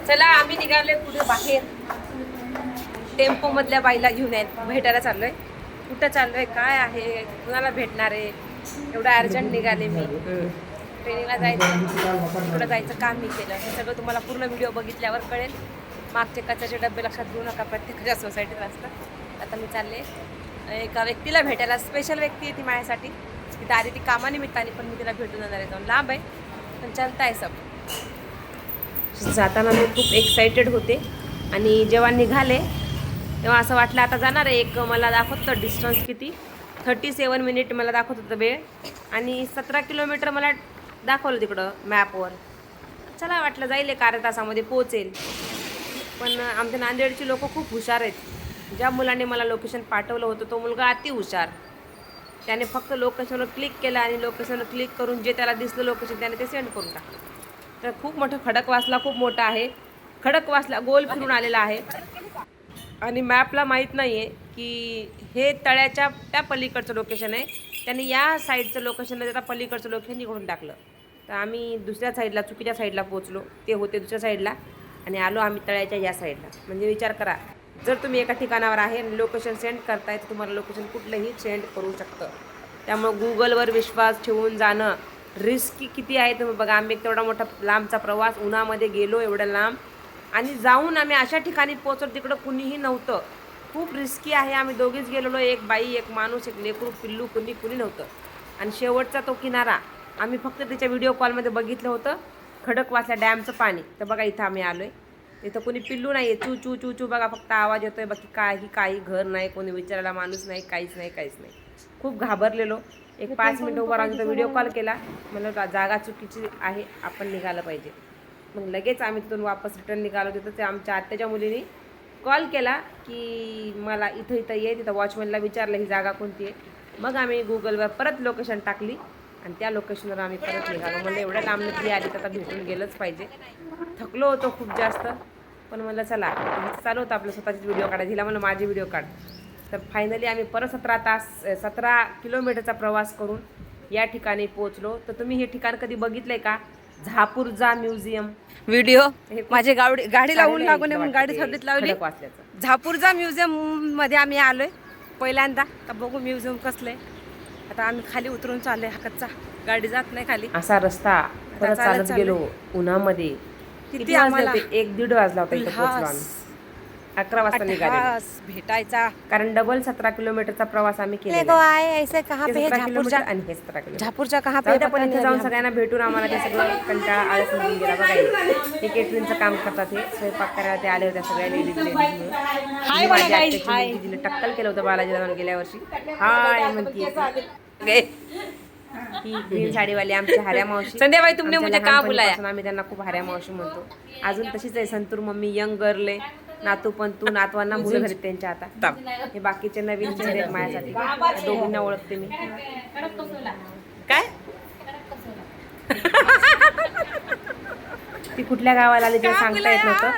चला आम्ही निघाले पुढे बाहेर, टेम्पो मधल्या बाईला घेऊन भेटायला चाललोय. कुठं चाललोय, काय आहे, कुणाला भेटणार आहे, एवढं अर्जंट निघाले मी. ट्रेनिंगला जायचं, कुठं जायचं काम मी केलं, हे सगळं तुम्हाला पूर्ण व्हिडिओ बघितल्यावर कळेल. मागचे कचऱ्याचे डबे लक्षात घेऊ नका, प्रत्येकाच्या सोसायटीत असतं. आता मी चालले एका व्यक्तीला भेटायला, स्पेशल व्यक्ती आहे ती माझ्यासाठी. तिथं आधी ती कामानिमित्ताने, पण मी तिला भेटून जाणार आहे. जाऊन लांब आहे पण चालतं आहे सब. जाताना मी खूप एक्सायटेड होते आणि जेव्हा निघाले तेव्हा असं वाटलं आता जाणार आहे. एक मला दाखवत होतं डिस्टन्स किती, 37 मिनिट मला दाखवत होतं वेळ, आणि 17 किलोमीटर मला दाखवलं तिकडं मॅपवर. चला वाटलं जाईल एक अर्ध्या तासामध्ये पोहोचेल. पण आमच्या नांदेडची लोक खूप हुशार आहेत. ज्या मुलाने मला लोकेशन पाठवलं होतं तो मुलगा अति हुशार. त्याने फक्त लोकेशनवर क्लिक केलं आणि लोकेशनवर क्लिक करून जे त्याला दिसलं लोकेशन त्याने ते सेंड करून टाकलं. तर खूप मोठं खडकवासला खूप मोठा आहे. खडकवासला गोल फिरून आलेला आहे आणि मॅपला माहीत नाही आहे की हे तळ्याच्या त्या पलीकडचं लोकेशन आहे. त्यांनी या साईडचं लोकेशन त्याचा पलीकडचं लोकेशन निघून टाकलं. तर आम्ही दुसऱ्या साईडला, चुकीच्या साईडला पोचलो. ते होते दुसऱ्या साईडला आणि आलो आम्ही तळ्याच्या या साईडला. म्हणजे विचार करा, जर तुम्ही एका ठिकाणावर आहे आणि लोकेशन सेंड करताय तर तुम्हाला लोकेशन कुठलंही सेंड करू शकतं. त्यामुळं गुगलवर विश्वास ठेवून जाणं रिस्की किती आहे तुम्ही बघा. आम्ही तेवढा मोठा लांबचा प्रवास उन्हामध्ये गेलो, एवढ्या लांब, आणि जाऊन आम्ही अशा ठिकाणी पोहोचलो तिकडं कुणीही नव्हतं. खूप रिस्की आहे. आम्ही दोघीच गेलेलो, एक बाई, एक माणूस, एक लेकरू, पिल्लू, कुणी नव्हतं. आणि शेवटचा तो किनारा आम्ही फक्त त्याच्या व्हिडिओ कॉलमध्ये बघितलं होतं, खडकवासला डॅमचं पाणी. तर बघा इथं आम्ही आलो आहे. इथं कोणी पिल्लू नाही आहे, चू चू चू चू बघा, फक्त आवाज येतोय. बाकी काही घर नाही, कोणी विचारायला माणूस नाही, काहीच नाही. खूप घाबरलेलो. एक 5 मिनटं उभा राहून व्हिडिओ कॉल केला. म्हणलं जागा चुकीची आहे, आपण निघालं पाहिजे. मग लगेच आम्ही तिथून वापस रिटर्न निघालो. तिथं ते आमच्या आत्याच्या मुलीने कॉल केला की मला इथं ये. तिथं वॉचमॅनला विचारलं ही जागा कोणती आहे. मग आम्ही गुगलवर परत लोकेशन टाकली आणि त्या लोकेशनवर आम्ही परत निघालो. म्हणजे एवढ्या लांब ती आली तर आता भेटून गेलंच पाहिजे. थकलो होतो खूप जास्त, पण म्हणलं चला, चालू होतं आपलं स्वतःचीच व्हिडिओ काढायची. हिला म्हणलं माझी व्हिडिओ काढ. तर फायनली आम्ही परत 17 किलोमीटरचा प्रवास करून या ठिकाणी पोहोचलो. तर तुम्ही हे ठिकाण कधी बघितलंय का? झापूरजा म्युझियम. व्हिडिओ माझी गाडीला ऊन लागू नये म्हणून गाडी थंडीत लावली. झापूरजा म्युझियम मध्ये आम्ही आलोय पहिल्यांदा. तर बघू म्युझियम कसलंय. आता आम्ही खाली उतरून चाललोय. हा कच्चा, गाडी जात नाही खाली. असा रस्ता चालत गेलो उन्हामध्ये. किती आम्हाला 1-1:30 वाजला होता इथं पोहोचलो आम्ही. 11 वाजता निघाले भेटायचा, कारण डबल 17 किलोमीटरचा प्रवास आम्ही केला. आणि हे 17 किलोमीटर झापूरचा कहा पे. पण इथे जाऊन सगळ्यांना भेटून आम्हाला ते सगळं कंटाळा आळस निघून गेला. बघा हे केटरिंगचं काम करतात, हे स्वयंपाक करायला ते आले होत्या सगळ्या लेडीज. तिने टक्कल केलं होतं बालाजीला जाऊन गेल्या वर्षी. हाय म्हणते ही ग्रीन साडीवाली आमची हार्या मावशी. संध्याबाई तुमने मुझे कहाँ बुलाया. आम्ही त्यांना खूप हार्या मावशी म्हणतो. अजून तशीच आहे संतूर मम्मी, यंग गर्ल आहे. नातू पण तू नातवांना मुलं झाली त्यांच्या आता. हे बाकीचे नवीन चेहरे आहेत माझ्यासाठी. दोघींना ओळखते मी. काय ती कुठल्या गावाला आली ते सांगता येत नव्हतं.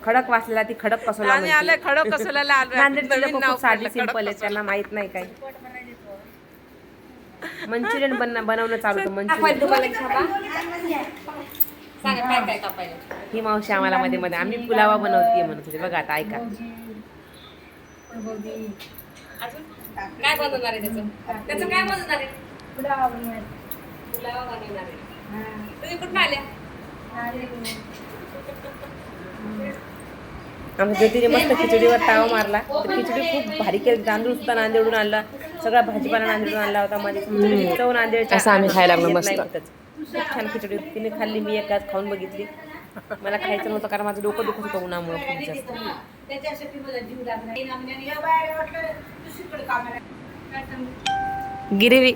खडक वाचलेला ती खडक कसोला. नांदेडचे लोक खूप साधी सिंपल आहे, त्यांना माहित नाही काही. मंचुरियन बनवणं चालू होतं. मंचुरियन ही मावशी आम्हाला मध्ये मध्ये आम्ही पुलावा बनवतीये म्हणत होते. बघा आता ऐका. काय बनवणार आहे त्याचं काय बनवणार आहे? पुलावा बनवणार आहे. तुम्ही कुठून आल्या? आमच्या ज्योतीने मस्त खिचडीवर ताव मारला. तर खिचडी खूप भारी केली. तांदूळ सुद्धा नांदेडून आणला, सगळा भाजीपाला नांदेडून आणला होता. माझी खिचडी चव नांदेडच्या असं आम्ही खायला लागलो. मस्त खूप छान खिचडी होती. तिने खाल्ली, मी एक घास खाऊन बघितली. मला खायचं नव्हतं कारण माझं डोकं दुखत होतं उन्हामुळे खूप जास्त. गिरवी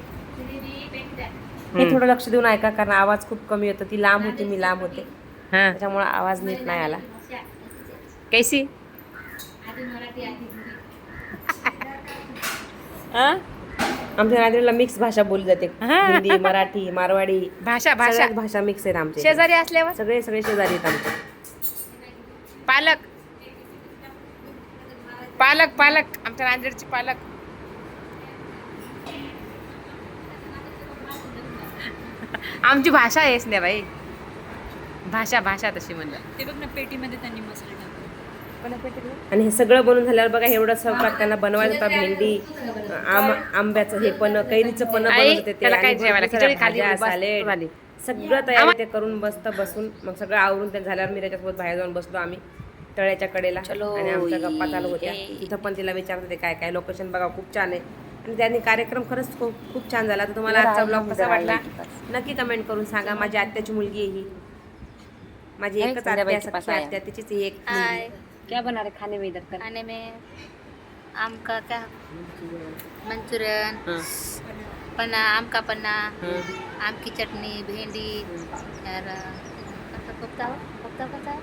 हे थोडं लक्ष देऊन ऐका, कारण आवाज खूप कमी होता. ती लांब होती, मी लांब होते, त्याच्यामुळे आवाज नीट नाही आला. कैसी आमच्या नांदेडला मिक्स भाषा बोलली जाते. हिंदी, मराठी, मारवाडी भाषा मिक्स आहेत आमचे. शेजारी असल्यावर सगळे शेजारी आहेत आमचे. पालक आमच्या नांदेडची पालक. आमची भाषा आहेच नाही बाई. भाषा तशी म्हणलं. ते बघ ना पेटीमध्ये त्यांनी मसाले टाकले. आणि हे सगळं बनवून झाल्यावर बघा एवढं स्वयंपाक त्यांना बनवायचं होता. भेंडी, आंब्याचं हे पण, कैरीचं पण बनवत होते ते, आणि भरपूर साऱ्या भाज्या, सॅलेड सगळं तयारी ते करून मस्त बसून मग सगळं आवरून ते झाल्यावर मी त्याच्यासोबत बाहेर जाऊन बसलो आम्ही तळ्याच्या कडेला आणि आमच्या गप्पा चालू होत्या. तिथं पण तिला विचारत होते काय काय. लोकेशन बघा खूप छान आहे आणि त्यांनी कार्यक्रम खरंच खूप छान झाला. तर तुम्हाला आजचा ब्लॉग कसा वाटला नक्की कमेंट करून सांगा. माझी आत्याची मुलगी आहे ही, माझी एकच आत्या, सख्खी आत्या, तिचीच ही एक मुलगी. क्या बना रहे खाने में इधर? खाने में आम का क्या मंचूरियन, पन्ना, आम का पन्ना, आम की चटनी, भिंडी और कोफ्ता कोफ्ता पता है,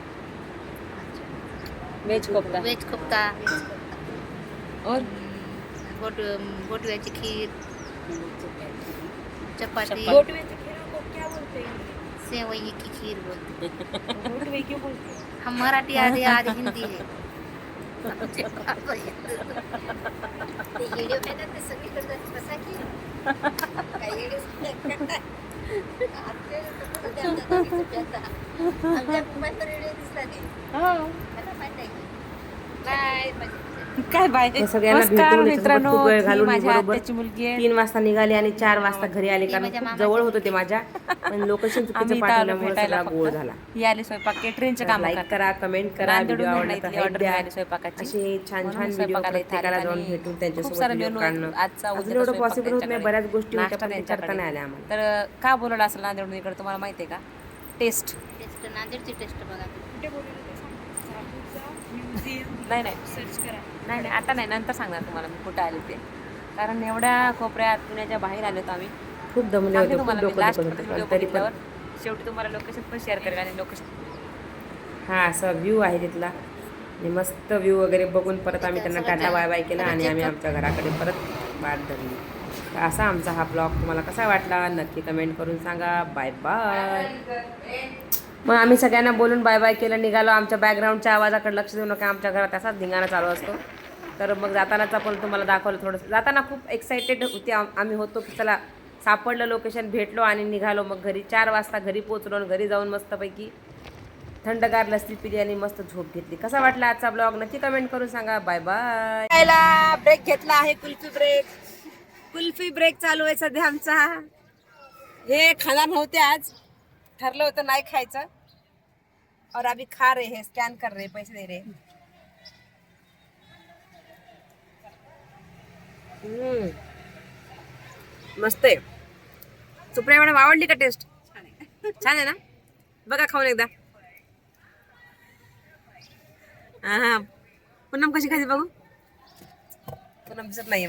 वेज कोफ्ता, वेज कोफ्ता और गोटव्याची खीर, चपाती, सेवई की खीर बोलते। हम मराठी आधी आधी हिंदी है। येडे मेहनत ते सगळीकडे जाते बसा की काय येडे आमच्या मुंबईत येडे दिसला नाही. मला माहित आहे की काय बाय सगळ्यांना भेटून याच्यासोबत खूप वेळ घालून माझ्या बरोबर आत्याची मुलगी आहे. 3 वाजता निघाली आणि 4 वाजता घरी आले, कारण खूप जवळ होतं ते माझ्या, पण लोकेशन चुकीचं पाठवल्यामुळे सगळा गोळ झाला. ही आली स्वयंपाक केटरिंगचं काम लाईक करा, कमेंट करा, व्हिडिओ आवडला तर लाईक द्या. स्वयंपाकाची असे छान छान व्हिडिओ प्रत्येकाला जाऊन भेटून त्यांच्यासोबत सारा व्हिडिओ मेनू काढणं आजचा अजून उद्याचा एवढं पॉसिबल होत नाही. त्यांच्याकडे. बऱ्याच गोष्टी होत्या नाश्ता पण ते त्यांच्याकडे. करता नाही आल्या आम्हाला. तर का बोलवलं असेल नांदेडून इकडे तुम्हाला माहिती आहे का? टेस्ट टेस्ट नांदेडची टेस्ट बघा. नाही सर्च करा. नाही आता नाही, नंतर सांगणार तुम्हाला मी कुठं आले ते, कारण एवढ्या कोपऱ्यात पुण्याच्या बाहेर आलो होतो आम्ही. खूप दमले सांगते होते, खूप तुम्हाला मी डोकं लास्ट दुखत होतं, व्हिडिओ पण तरी पण बघितल्यावर शेवटी तुम्हाला लोकेशन पण शेअर करेल आणि लोकेशन हा असा व्ह्यू आहे तिथला आणि मस्त व्ह्यू वगैरे बघून परत आम्ही त्यांना टाटा बाय बाय केला आणि आम्ही आमच्या घराकडे परत वाट धरली. तर असा आमचा हा ब्लॉग तुम्हाला कसा वाटला नक्की कमेंट करून सांगा. Bye bye. मग आम्ही सगळ्यांना बोलून बाय बाय केलं, निघालो. आमच्या बॅकग्राऊंडच्या आवाजाकडे लक्ष देऊ नका, आमच्या घरात असाच धिंगाणा चालू असतो. तर मग जातानाचा पण तुम्हाला दाखवलं थोडंसं. जाताना खूप एक्सायटेड होते आम्ही होतो की चला सापडलं लोकेशन, भेटलो आणि निघालो. मग घरी 4 वाजता घरी पोचलो आणि घरी जाऊन मस्तपैकी थंडगार लस्सी पिली आणि मस्त झोप घेतली. कसा वाटला आजचा ब्लॉग नक्की कमेंट करून सांगा. Bye bye. ब्रेक घेतला आहे, कुल्फी ब्रेक चालू आहे सध्या आमचा. हे खाणार नव्हते आज, ठरलं होतं नाही खायचं और अभी खा रहे हैं, स्कॅन कर रहे, पैसे दे रहे. मस्त आहे. सुप्रिया मॅडम आवडली का टेस्ट? छान आहे ना? बघा खाऊन एकदा. हा पूनम कशी खायची बघू. पूनम दिसत नाही.